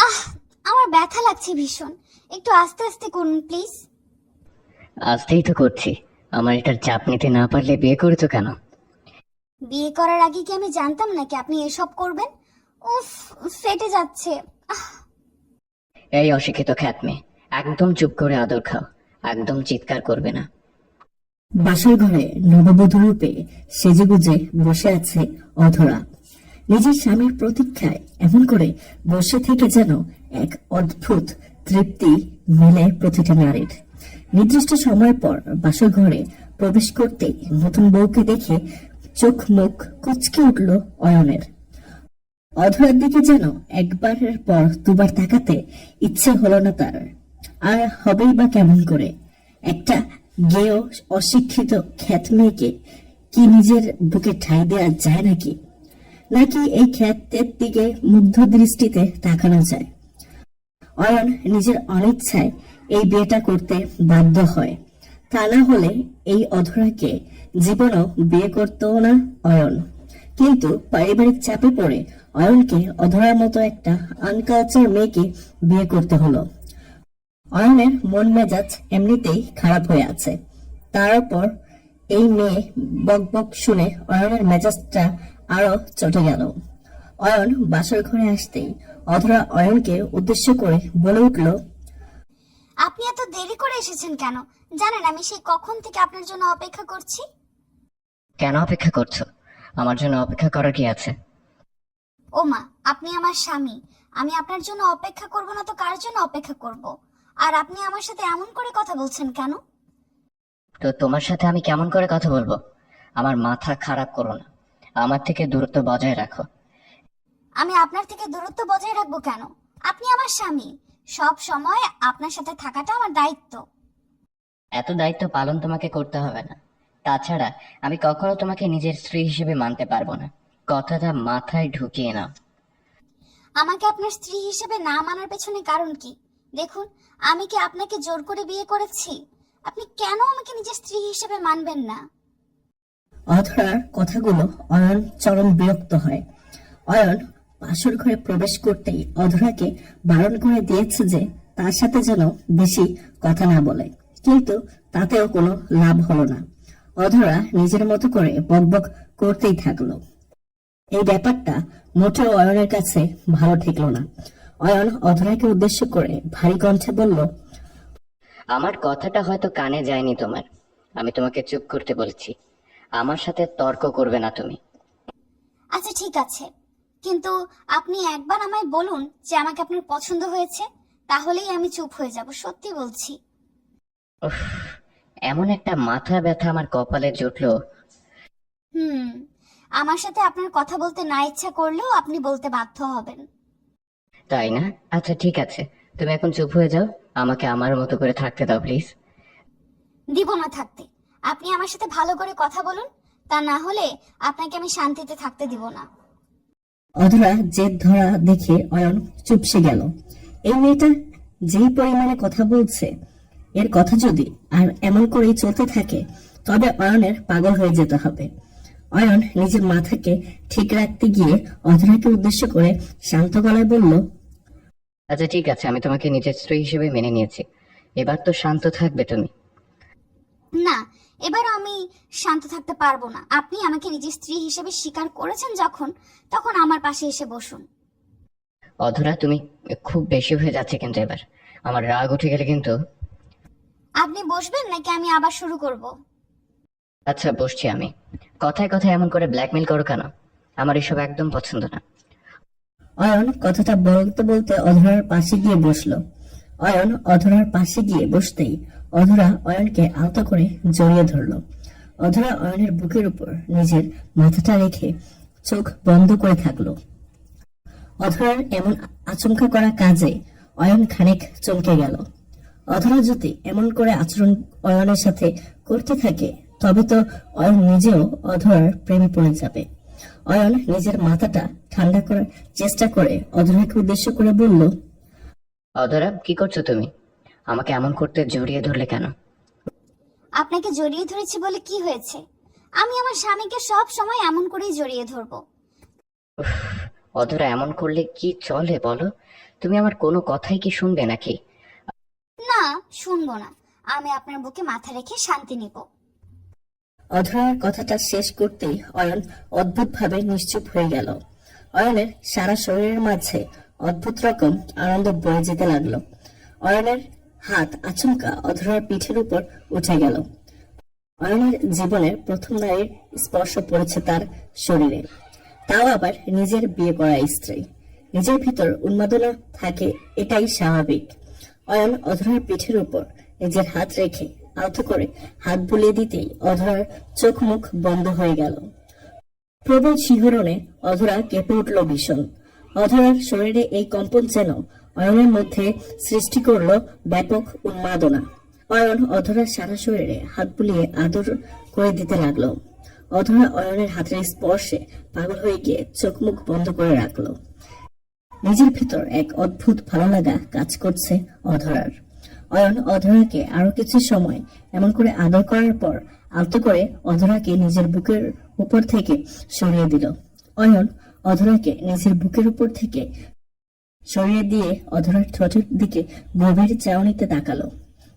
আহ, আমার ব্যথা লাগছে ভীষণ। একটু আস্তে আস্তে করুন প্লিজ। আস্তেই তো করছি। আমার এটার চাপ নিতে না পারলে বিয়ে করেছো কেন? বিয়ে করার আগে কি আমি জানতাম নাকি আপনি এসব করবেন? উফ, ফেটে যাচ্ছে। আহ, এই অশিক্ষিত খ্যাত মেয়ে, একদম চুপ করে আদর খাও। একদম চিৎকার করবে না। বাসর ঘরে নববধূ রূপে সেজেগুজে বসে আছে অধরা। নিজের স্বামীর প্রতীক্ষায় এমন করে বসে থেকে যেন এক অদ্ভুত তৃপ্তি মিলে প্রতিটা নারীর। নির্দিষ্ট সময় পর বাসর ঘরে প্রবেশ করতেই নতুন বউকে দেখে চোখ মুখ কুঁচকে উঠল অয়নের। অধরার দিকে যেন একবারের পর দুবার তাকাতে ইচ্ছে হলো না তার। আর হবেই বা কেমন করে? একটা গেয় অশিক্ষিত খ্যাত মেয়েকে কি নিজের বুকে ঠাঁই দেওয়া যায় নাকি? নাকি এই খ্যাতের দিকে মুগ্ধ দৃষ্টিতে তাকানো যায়? অয়ন নিজের অনিচ্ছায় এই বিয়েটা করতে বাধ্য হয়। তা না হলে এই অধরাকে জীবনও বিয়ে করতেও না অয়ন। কিন্তু পারিবারিক চাপে পড়ে অয়নকে অধরার মতো একটা আনকালচার মেয়েকে বিয়ে করতে হলো। অয়নের মন মেজাজ এমনিতেই খারাপ হয়ে আছে, তার উপর এই মেয়ে বকবক শুনে অয়নের মেজাজটা আরো চটে গেল। অয়ন বাসর ঘরে আসতেই অধরা অয়নকে উদ্দেশ্য করে বলে উঠল, আপনি এত দেরি করে এসেছেন কেন? জানেন আমি সেই কখন থেকে আপনার জন্য অপেক্ষা করছি। কেন অপেক্ষা করছো? আমার জন্য অপেক্ষা করার কি আছে? ওমা, আপনি আমার স্বামী। আমি আপনার জন্য অপেক্ষা করব না তো কার জন্য অপেক্ষা করব? আর আপনি আমার সাথে এমন করে কথা বলছেন কেন? তো তোমার সাথে আমি কেমন করে কথা বলবো? আমার মাথা খারাপ করো না। আমার থেকে দূরত্ব বজায় রাখো। আমি আপনার থেকে দূরত্ব বজায় রাখবো কেন? আপনি আমার স্বামী। সব সময় আপনার সাথে থাকাটা আমার দায়িত্ব। এত দায়িত্ব পালন তোমাকে করতে হবে না। তাছাড়া আমি কখনো তোমাকে নিজের স্ত্রী হিসেবে মানতে পারবো না। কথাটা মাথায় ঢুকিয়ে নাও। আমাকে আপনার স্ত্রী হিসেবে না মানার পেছনে কারণ কি? দেখুন, আমি কি আপনাকে জোর করে বিয়ে করেছি? আপনি কেন আমাকে নিজের স্ত্রী হিসেবে মানবেন না? অধরার কথাগুলো অয়ন চরম বিরক্ত হয়। অয়ন বাসর ঘরে প্রবেশ করতেই অধরাকে বারণ করে দিয়েছে যে তার সাথে যেন বেশি কথা না বলে, কিন্তু তাতেও কোনো লাভ হলো না। অধরা নিজের মতো করে বকবক করতেই থাকলো। এই ব্যাপারটা মোটেও অয়নের কাছে ভালো ঠেকলো না। অয়ন অধরাকে উদ্দেশ্য করে ভারী কণ্ঠে বলল, আমার কথাটা হয়তো কানে যায়নি তোমার। আমি তোমাকে চুপ করতে বলেছি। আমার সাথে তর্ক করবে না তুমি। আচ্ছা ঠিক আছে, কিন্তু আপনি একবার আমায় বলুন যে আমাকে আপনার পছন্দ হয়েছে, তাহলেই আমি চুপ হয়ে যাব। সত্যি বলছি। উফ, এমন একটা মাথা ব্যথা আমার কপালে জুটলো। হুম, আমার সাথে আপনার কথা বলতে না ইচ্ছা করলেও আপনি বলতে বাধ্য হবেন। তাই না? আচ্ছা ঠিক আছে, তুমি এখন চুপ হয়ে যাও। আমাকে আমার মতো করে থাকতে দাও প্লিজ। দিব না থাকতে। আপনি আমার সাথে ভালো করে কথা বলুন, তা না হলে আপনাকে আমি শান্তিতে থাকতে দিব না। অধরা জেদ ধরা দেখে অয়ন চুপসে গেল। এই মেয়েটা যেই পরিমাণে কথা বলছে, এর কথা যদি আর এমন করেই চলতে থাকে তবে অয়নের পাগল হয়ে যেতে হবে। অয়ন নিজের মাথাকে ঠিক রাখতে গিয়ে অধরাকে উদ্দেশ্য করে শান্ত গলায় বলল, আচ্ছা ঠিক আছে, আমি তোমাকে নিজের স্ত্রী হিসেবে মেনে নিয়েছি। এবার তো শান্ত থাকবে তুমি। না, এবার আমি শান্ত থাকতে পারবো না। আপনি আমাকে নিজের স্ত্রী হিসেবে স্বীকার করেছেন যখন, তখন আমার পাশে এসে বসুন। অধরা, তুমি খুব বেশি হয়ে যাচ্ছে কিন্তু এবার। আমার রাগ উঠে গেলে কিন্তু। আপনি বসবেন নাকি আমি আবার শুরু করব? আচ্ছা বসছি আমি। কথায় কথায় এমন করে ব্ল্যাকমেল করো কেন? আমার এসব একদম পছন্দ না। অয়ন কথাটা বলতে বলতে অধরার পাশে গিয়ে বসলো। অয়ন অধরার পাশে গিয়ে বসতেই অধরা অয়নকে আলতো করে জড়িয়ে ধরলো। অধরা অয়নের বুকের উপর নিজের মাথাটা রেখে চোখ বন্ধ করে থাকলো। অধরার এমন আচমকা করা কাজে অয়ন খানিক চমকে গেল। অধরা যদি এমন করে আচরণ অয়নের সাথে করতে থাকে তবে তো অয়ন নিজেও অধরার প্রেমে পড়ে যাবে। অয়ন নিজের মাথাটা ঠান্ডা করার চেষ্টা করে অধরাকে উদ্দেশ্য করে বলল, অধরা, কি করছো তুমি? আমাকে এমন করতে জড়িয়ে ধরলে কেন? আপনাকে জড়িয়ে ধরেছি বলে কি হয়েছে? আমি আমার স্বামীকে সব সময় এমন করেই জড়িয়ে ধরবো। অধরা, এমন করলে কি চলে বলো? তুমি আমার কোনো কথাই কি শুনবে নাকি? না, শুনবো না। আমি আপনার বুকে মাথা রেখে শান্তি নিব। অধরার কথাটা শেষ করতেই অয়ন অদ্ভুতভাবে নিশ্চুপ হয়ে গেল। অয়নের সারা শরীরের মাঝে অদ্ভুত রকম আনন্দ বয়ে যেতে লাগলো। অয়নের হাত আচমকা অধরার পিঠের উপর উঠে গেল। অয়নের জীবনের প্রথম নারীর স্পর্শ পড়েছে তার শরীরে, তাও আবার নিজের বিয়ে করা স্ত্রী। নিজের ভিতর উন্মাদনা থাকে, এটাই স্বাভাবিক। অয়ন অধরার পিঠের উপর নিজের হাত রেখে আলতো করে হাত বুলিয়ে দিতেই অধরার চোখ মুখ বন্ধ হয়ে গেল। প্রবল শিহরণে অধরা কেঁপে উঠল ভীষণ। অধরার শরীরে এই কম্পন যেন অয়নের মধ্যে সৃষ্টি করল ব্যাপক উন্মাদনা। অয়ন অধরার সারা শরীরে হাত বুলিয়ে আদর করে দিতে লাগলো। অধরা অয়নের হাতের স্পর্শে পাগল হয়ে গিয়ে চোখ মুখ বন্ধ করে রাখলো। নিজের ভিতর এক অদ্ভুত ভালো লাগা কাজ করছে অধরার। অয়ন অধরাকে আরো কিছু সময় এমন করে আদর করার পর আলতো করে অধরাকে নিজের বুকের উপর থেকে সরিয়ে দিল। অয়ন অধরাকে নিজের বুকের উপর থেকে সরিয়ে দিয়ে অধরার ঠোঁটের দিকে গভীর চাউনিতে তাকালো।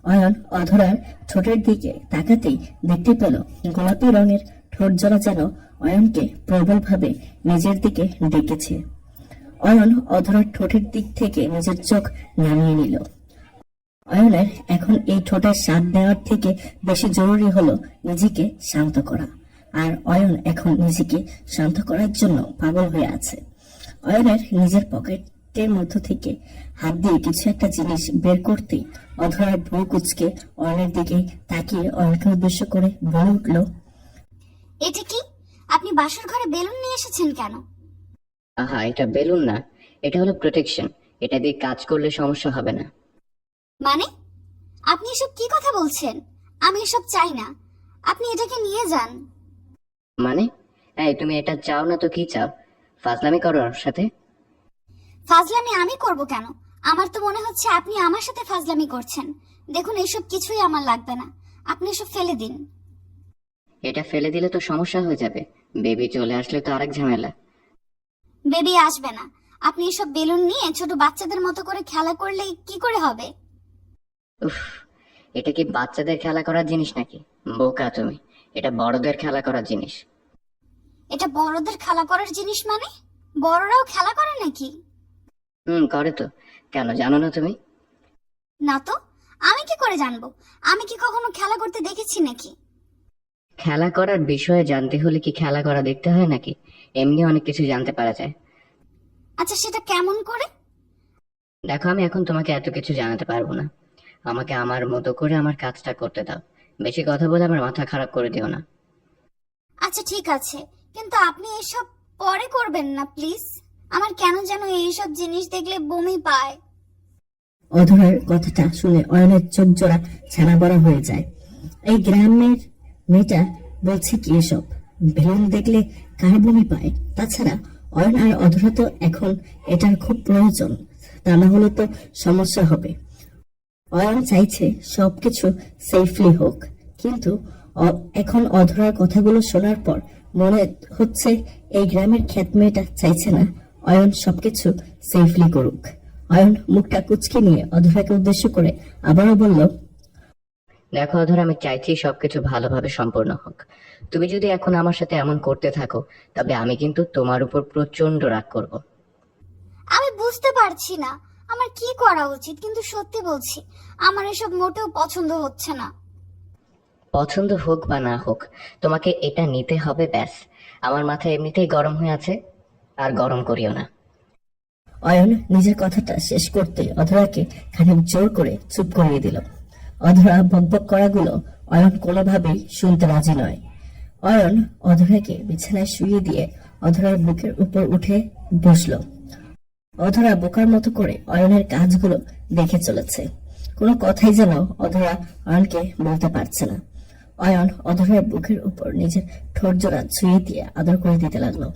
অয়ন অধরার ঠোঁটের দিকে তাকাতেই দেখতে পেল গোলাপি রঙের ঠোঁট জোড়া যেন অয়নকে প্রবলভাবে নিজের দিকে ডেকেছে। অয়ন অধরার ঠোঁটের দিক থেকে নিজের চোখ নামিয়ে নিল। অয়নের এখন এই ঠোঁটের স্বাদ নেওয়ার থেকে বেশি জরুরি হলো নিজেকে শান্ত করা। আর অয়ন এখন নিজেকে শান্ত করার জন্য পাগল হয়ে আছে। অয়নের নিজের পকেটের মধ্য থেকে হাত দিয়ে কিছু একটা জিনিস বের করতেই অধরার ভ্রু কুঁচকে অয়নের দিকে তাকিয়ে অয়নকে উদ্দেশ্য করে বলে উঠল, এটা কি? আপনি বাসর ঘরে বেলুন নিয়ে এসেছেন কেন? আহা, এটা বেলুন না, এটা হলো প্রোটেকশন। এটা দিয়ে কাজ করলে সমস্যা হবে না। মানে আপনি এসব কি কথা বলছেন? আমি এসব চাই না। আপনি এটাকে নিয়ে যান। মানে? এই, তুমি এটা চাও না তো কি চাও? ফাজলামি করো ওর সাথে? ফাজলামি আমি করব কেন? আমার তো মনে হচ্ছে আপনি আমার সাথে ফাজলামি করছেন। দেখুন, এসব কিছুই আমার লাগবে না। আপনি এসব ফেলে দিন। এটা ফেলে দিলে তো সমস্যা হয়ে যাবে। বেবি চলে আসলে তো আরেক ঝামেলা। বেবি আসবে না। আপনি এসব বেলুন নিয়ে ছোট বাচ্চাদের মতো করে খেলা করলে কি করে হবে? উফ, এটা কি বাচ্চাদের খেলা করার জিনিস নাকি? বোকা তুমি, এটা বড়দের খেলা করার জিনিস। এটা বড়দের খেলা করার জিনিস মানে? বড়রাও খেলা করে নাকি? করে তো। কেন, জানো না তুমি? না তো। আমি কি করে জানবো? আমি কি কখনো খেলা করতে দেখেছি নাকি? খেলা করার বিষয়ে জানতে হলে কি খেলা করা দেখতে হয় নাকি? এমনি অনেক কিছু জানতে পারা যায়। আচ্ছা, সেটা কেমন করে? দেখো, আমি এখন তোমাকে এত কিছু জানাতে পারবো না। আমাকে আমার মতো করে আমার কাজটা করতে দাও। বেশি কথা বলে আমার মাথা খারাপ করে দিও না। আচ্ছা ঠিক আছে, কিন্তু আপনি এসব পরে করবেন না প্লিজ। আমার কেন যেন এইসব জিনিস দেখলে বমি পায়। অধরার কথাটা শুনে অয়নের চোখ জোড়া ছানা বড়া হয়ে যায়। এই গ্রামের মেয়েটা বলছে কি এসব? বেলুন দেখলে কার বমি পায়? তাছাড়া অয়ন আর অধরা তো এখন এটার খুব প্রয়োজন, তা না হলে তো সমস্যা হবে। অয়ন চাইছে সবকিছু সেফলি হোক, কিন্তু এখন অধরার কথাগুলো শোনার পর মনে হচ্ছে এই গ্রামের খ্যাত মেয়েটা চাইছে না অয়ন সবকিছু সেফলি করুক। অয়ন মুখটা কুঁচকে নিয়ে অধরাকে উদ্দেশ্য করে আবারও বলল, দেখো অধর, আমি চাইছি সবকিছু ভালোভাবে সম্পূর্ণ হোক। তুমি যদি এখন আমার সাথে এমন করতে থাকো, তবে আমি কিন্তু তোমার উপর প্রচন্ড রাগ করব। আমি বুঝতে পারছি না আমার কি করা উচিত, কিন্তু সত্যি বলছি আমার এসব মোটেও পছন্দ হচ্ছে না। পছন্দ হোক বা না হোক, তোমাকে এটা নিতে হবে, ব্যাস। আমার মাথা এমনিতেই গরম হয়ে আছে, আর গরম করিও না। অয়ন নিজের কথাটা শেষ করতে অধরাকে খানিক জোর করে চুপ করিয়ে দিল। অধরা বকবক করাগুলো অয়ন কোনোভাবেই শুনতে রাজি নয়। অয়ন অধরাকে বিছানায় শুইয়ে দিয়ে অধরার বুকের উপর উঠে বসল। অধরা বোকার মতো করে অয়নের কাজগুলো দেখে চলেছে। কোনো কথাই যেন অধরা অয়নকে বলতে পারছে না। অয়ন অধরার বুকের উপর নিজের ঠোঁট জোড়া ছুঁয়ে দিয়ে আদর করে দিতে লাগলো।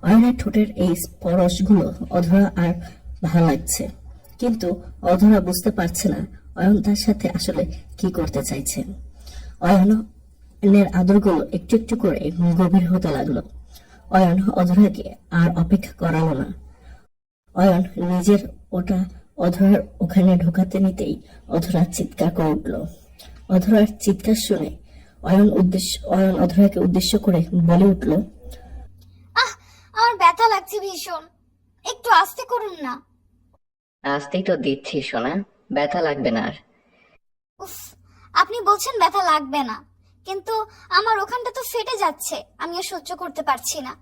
অয়নের ঠোঁটের এই স্পর্শগুলো অধরা আর ভালো লাগছে, কিন্তু অধরা বুঝতে পারছে না অয়ন তার সাথে আসলে কি করতে চাইছে। অয়নের আদরগুলো একটু একটু করে গভীর হতে লাগলো। অয়ন অধরাকে আর অপেক্ষা করালো না। অয়ন নিজের ওটা অধরার ওখানে ঢোকাতে নিতেই অধরা চিৎকার করে উঠল। অধরার চিৎকার শুনে অয়ন অধরাকে উদ্দেশ্য করে বলে উঠল, আহ, আমার ব্যথা লাগছে ভীষণ, একটু আস্তে করুন না। আসতেই তো দিচ্ছি সোনা, ব্যথা লাগবে না আর। উফ, আপনি বলছেন ব্যথা লাগবে না, কিন্তু আমার ওখানটা তো ফেটে যাচ্ছে, আমি আর সহ্য করতে পারছি না।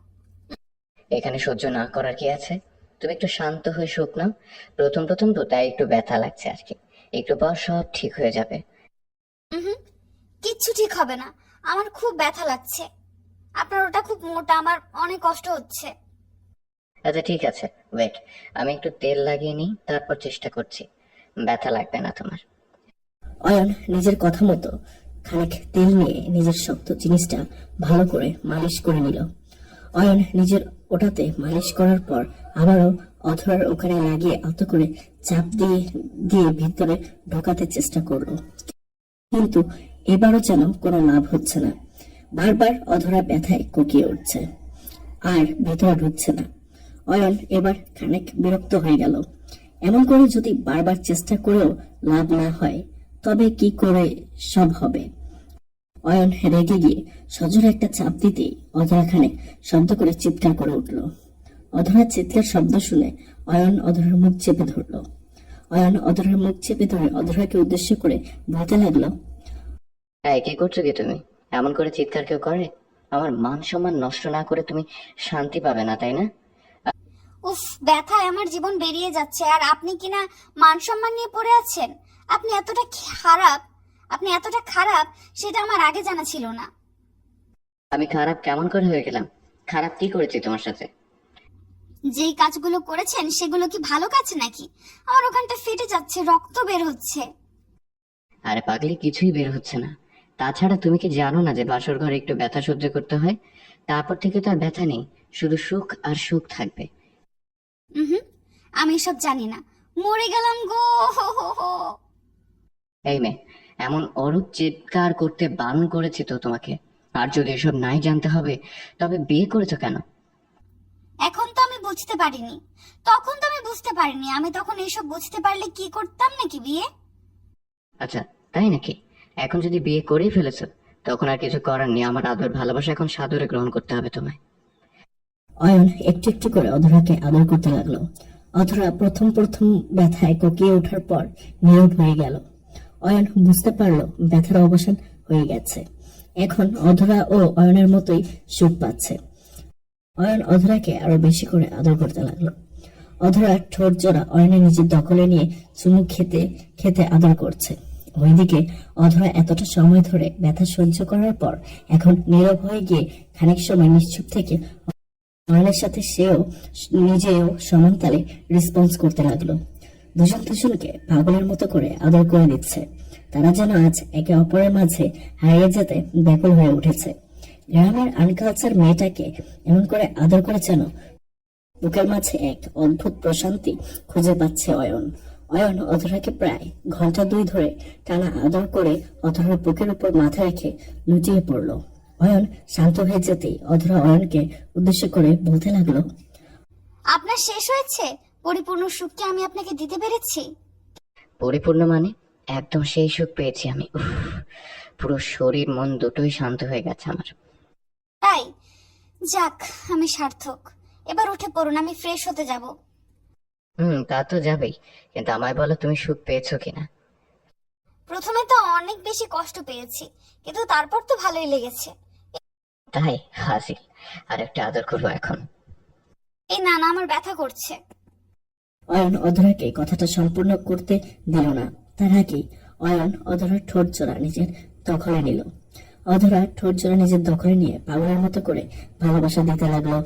এখানে সহ্য না করার কি আছে? তুমি একটু শান্ত হয়ে শোক নাও। প্রথম প্রথম তো তাই একটু ব্যথা লাগছে আর কি, একটু পর সব ঠিক হয়ে যাবে। হুম, কিচ্ছু ঠিক হবে না, আমার খুব ব্যথা লাগছে। আপনার ওটা খুব মোটা, আমার অনেক কষ্ট হচ্ছে। আচ্ছা ঠিক আছে, ওয়েট, আমি একটু তেল লাগিয়ে নিই, তারপর চেষ্টা করছি। ব্যথা লাগবে না তোমার। অয়ন নিজের কথা মতো খানিক তেল নিয়ে নিজের শক্ত জিনিসটা ভালো করে মালিশ করে নিল। অয়ন নিজের ওটাতে মালিশ করার পর আবারও অধরার ওখানে লাগিয়ে আলতো করে চাপ দিয়ে দিয়ে ভিতরে ঢোকাতে চেষ্টা করলো, কিন্তু এবারও যেন কোনো লাভ হচ্ছে না। বারবার অধরা ব্যথায় কোকিয়ে উঠছে আর ভেতরে ঢুকছে না। অয়ন এবার খানিক বিরক্ত হয়ে গেল। এমন করে যদি বারবার চেষ্টা করেও লাভ না হয় তবে কি করে সব হবে? অয়ন রেগে গিয়ে সজোরে একটা চাপ দিতেই অধরা খানিক শব্দ করে চিৎকার করে উঠল। অধরার চিৎকার শব্দ শুনে অয়ন অধরার মুখ চেপে ধরল। অয়ন অধরার মুখ চেপে ধরে অধরাকে উদ্দেশ্য করে বলতে লাগলো, এই কি করছো কি তুমি? এমন করে চিৎকার কেউ করে? আমার মান সম্মান নষ্ট না করে তুমি শান্তি পাবে না, তাই না? উফ, ব্যথায় আমার জীবন বেরিয়ে যাচ্ছে, আর আপনি কিনা মান সম্মান নিয়ে পড়ে আছেন। আপনি এতটা খারাপ, আপনি এতটা খারাপ সেটা আমার আগে জানা ছিল না। আমি খারাপ কেমন করে হয়ে গেলাম? খারাপ কি করেছি তোমার সাথে? যেই কাজগুলো করেছেন সেগুলো কি ভালো কাজ নাকি? আমার ওখানটা ফেটে যাচ্ছে, রক্ত বের হচ্ছে। আরে পাগলি, কিছুই বের হচ্ছে না। তাছাড়া তুমি কি জানো না যে বাসর ঘরে একটু ব্যথা সহ্য করতে হয়? তারপর থেকে তো আর ব্যথা নেই, শুধু সুখ আর সুখ থাকবে। হুম, আমি এসব জানি না, মরে গেলাম গো। হো হো হো। এই মেয়ে, এমন অরূপ চিৎকার করতে বারণ করেছি তো তোমাকে। আর যদি এসব নাই জানতে হবে তবে বিয়ে করেছো কেন? এখন তো আমি বুঝতে পারিনি, তখন তো আমি বুঝতে পারিনি। আমি তখন এসব বুঝতে পারলে কি করতাম নাকি বিয়ে? আচ্ছা, তাই নাকি? এখন যদি বিয়ে করেই ফেলেছো তখন আর কিছু করার নেই। আমার আদর ভালোবাসা এখন সাদরে গ্রহণ করতে হবে তোমায়। অয়ন একটু একটু করে অধরাকে আদর করতে লাগলো। অধরা প্রথম প্রথম ব্যথায় কোকিয়ে ওঠার পর নীরব হয়ে গেল। অয়ন বুঝতে পারলো ব্যথার অবসান হয়ে গেছে। এখন অধরা ও অয়নের মতোই সুখ পাচ্ছে। অয়ন অধরাকে আরো বেশি করে আদর করতে লাগলো। অধরা ঠোঁট জোড়া অয়নের নিজের দখলে নিয়ে চুমু খেতে খেতে আদর করছে। ওইদিকে অধরা এতটা সময় ধরে ব্যথা সহ্য করার পর এখন নীরব হয়ে গিয়ে খানিক সময় নিশ্চুপ থেকে অয়নের সাথে নিজেও সমান তালে রেসপন্স করতে লাগলো। দুজন দুজনকে পাগলের মতো করে আদর করে দিচ্ছে। তারা যেন আজ একে অপরের মাঝে হারিয়ে যেতে ব্যাকুল হয়ে উঠেছে। গ্রামের আনকালচার মেয়েটাকে এমন করে আদর করে যেন বুকের মাঝে এক অদ্ভুত প্রশান্তি খুঁজে পাচ্ছে অয়ন। অয়ন অধরাকে প্রায় ঘন্টা 2 ধরে টানা আদর করে অধরার বুকের উপর মাথা রেখে লুটিয়ে পড়ল। অয়ন শান্ত হয়ে যেতেই অধরা অয়নকে উদ্দেশ্য করে বলতে লাগলো, আপনার শেষ হয়েছে? পরিপূর্ণ সুখ কি আমি আপনাকে দিতে পেরেছি? পরিপূর্ণ মানে? একদম সেই সুখ পেয়েছি আমি। উফ, পুরো শরীর মন দুটোই শান্ত হয়ে গেছে আমার। তাই? যাক, আমি সার্থক। এবার উঠে পড়ুন, আমি ফ্রেশ হতে যাব। তা তো যাবেই, কিন্তু আমায় বলো তুমি সুখ পেয়েছো কিনা? প্রথমে তো অনেক বেশি কষ্ট পেয়েছি, কিন্তু তারপর তো ভালোই লেগেছে। তাই? হাসিল, আর একটা আদর করবো এখন। এই না না, আমার ব্যথা করছে। অয়ন অধরাকে কথাটা সম্পূর্ণ করতে দিল না। তার আগেই অয়ন অধরার ঠোঁট জোড়া নিজের দখলে নিল। অধরা ঠোঁট জোড়া নিজের দখলে নিয়ে পাগলের মতো করে ভালোবাসা দিতে লাগলো।